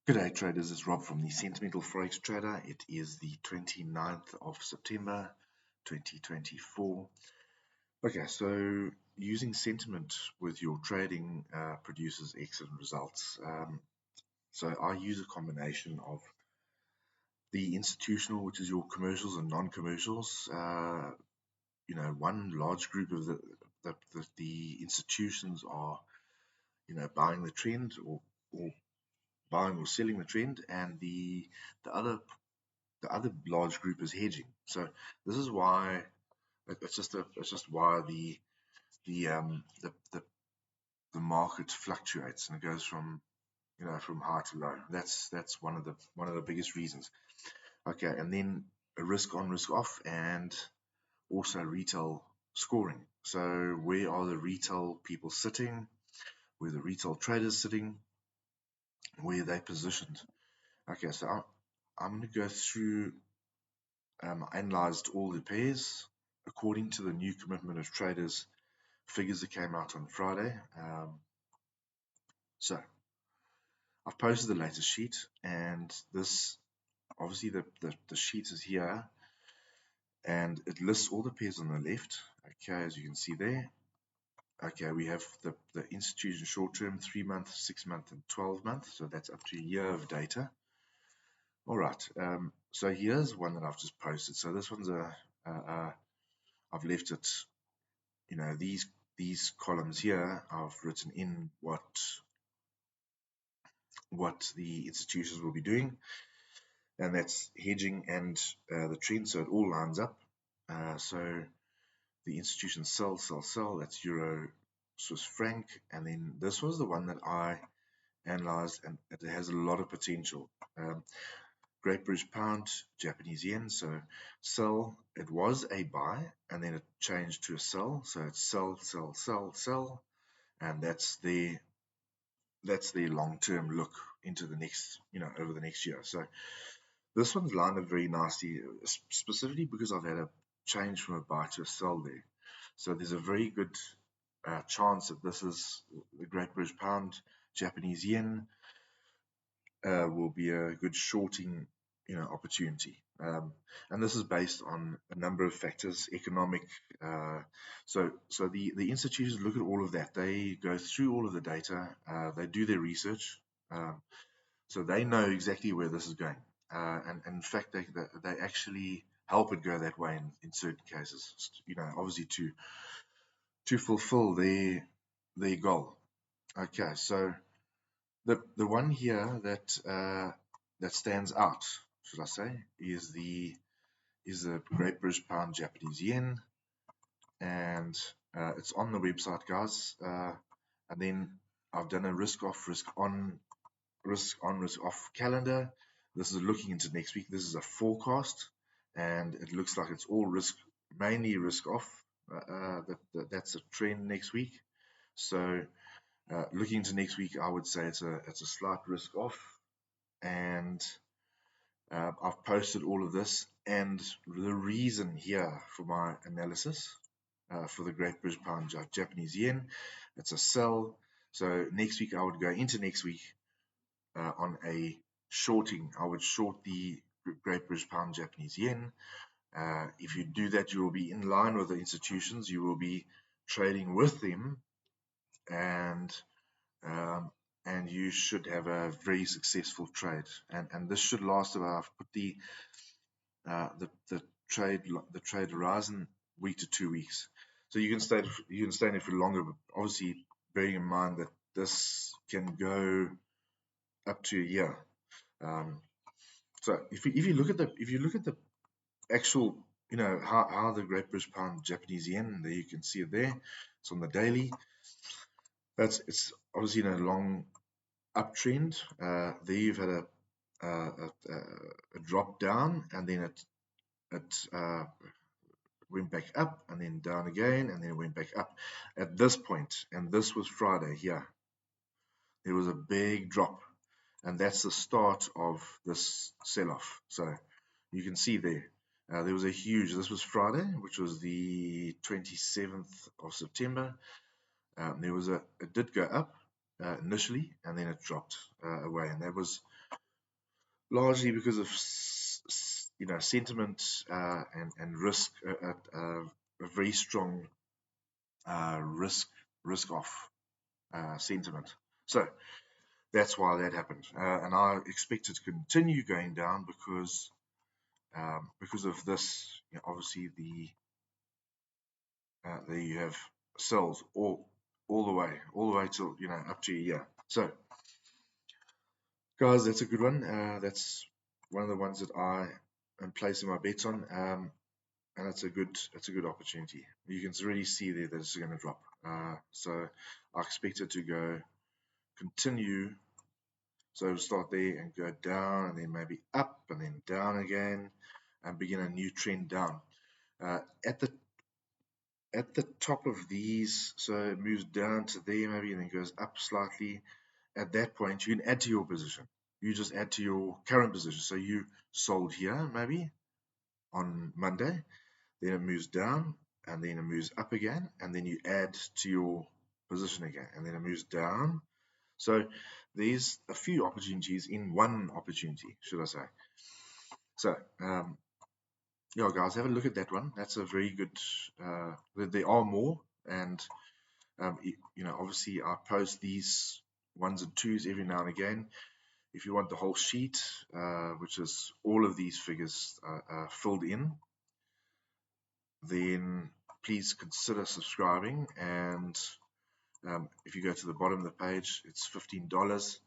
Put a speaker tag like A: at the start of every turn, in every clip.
A: G'day traders, it's Rob from the Sentimental Forex Trader. It is the 29th of September 2024. Okay, so using sentiment with your trading produces excellent results. So I use a combination of the institutional, which is your commercials and non-commercials. One large group of the institutions are, buying the trend or buying or selling the trend, and the other large group is hedging. So this is why it's just why the market fluctuates and it goes from from high to low. That's one of the biggest reasons. Okay, and then a risk on, risk off, and also retail scoring. So where are the retail people sitting? Where are the retail traders sitting? Where are they positioned? Okay, so I'm going to go through. I analyzed all the pairs according to the new commitment of traders figures that came out on Friday. So I've posted the latest sheet, and this obviously the sheet is here, and it lists all the pairs on the left. Okay, as you can see there. Okay, we have the institution short term, 3 month, 6 month, and 12 month. So that's up to a year of data. All right. So here's one that I've just posted. So this one's I've left it. These columns here, I've written in what the institutions will be doing, and that's hedging and the trend, so it all lines up. So the institutions sell, that's euro, Swiss franc, and then this was the one that I analyzed, and it has a lot of potential. Great British Pound, Japanese yen. So sell, it was a buy, and then it changed to a sell. So it's sell, sell, sell, sell, and that's the long-term look into the next, over the next year. So this one's lined up very nicely, specifically because I've had a change from a buy to a sell there. So there's a very good chance that this is the Great British Pound, Japanese yen will be a good shorting, opportunity. And this is based on a number of factors, economic. So the institutions look at all of that. They go through all of the data. They do their research. So they know exactly where this is going. And in fact, they actually help it go that way in certain cases. Obviously to fulfill their goal. Okay, so the one here that stands out, should I say, is the Great British Pound, Japanese yen, and it's on the website, guys. And then I've done a risk off, risk on, risk off calendar. This is looking into next week. This is a forecast, and it looks like it's all mainly risk off. That's a trend next week. So looking into next week, I would say it's a slight risk off, and I've posted all of this, and the reason here for my analysis for the Great British Pound, Japanese yen, it's a sell. So next week I would go into next week on a shorting. I would short the Great British Pound, Japanese yen. If you do that, you will be in line with the institutions. You will be trading with them, and you should have a very successful trade. And this should last about, I've put the trade horizon week to 2 weeks. So you can stay in it for longer, but obviously bearing in mind that this can go up to a year. So if you look at the actual, how the Great British Pound, Japanese yen, there you can see it there. It's on the daily. It's obviously in a long uptrend. There you've had a drop down, and then it went back up, and then down again, and then it went back up. At this point, and this was Friday here, there was a big drop, and that's the start of this sell-off. So you can see there, there was a huge, this was Friday, which was the 27th of September. It did go up, initially, and then it dropped away, and that was largely because of sentiment and risk, a very strong risk off sentiment. So that's why that happened, and I expect it to continue going down because of this. Obviously, there you have sells all the way till up to a year. So guys, that's a good one. That's one of the ones that I am placing my bets on, and it's a good opportunity. You can really see there that it's going to drop. So I expect it to continue. So it'll start there and go down, and then maybe up, and then down again, and begin a new trend down. At the top of these, so it moves down to there maybe, and then goes up slightly. At that point, you can add to your position. You just add to your current position. So you sold here maybe on Monday, then it moves down, and then it moves up again, and then you add to your position again, and then it moves down. So there's a few opportunities in one opportunity, should I say. So yeah, guys, have a look at that one. That's a very good, there are more, and obviously I post these ones and twos every now and again. If you want the whole sheet, which is all of these figures filled in, then please consider subscribing. And if you go to the bottom of the page, it's $15,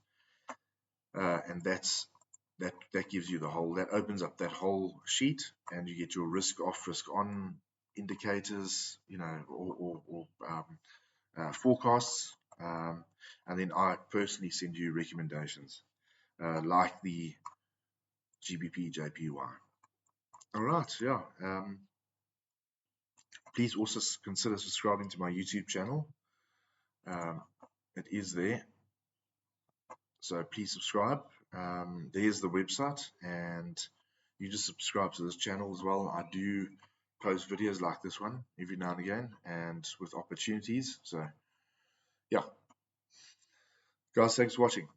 A: and that gives you the whole. That opens up that whole sheet, and you get your risk off, risk on indicators, or forecasts, and then I personally send you recommendations like the GBPJPY. All right, yeah. Please also consider subscribing to my YouTube channel. It is there, so please subscribe. There's the website, and you just subscribe to this channel as well. I do post videos like this one every now and again, and with opportunities. So yeah, guys, thanks for watching.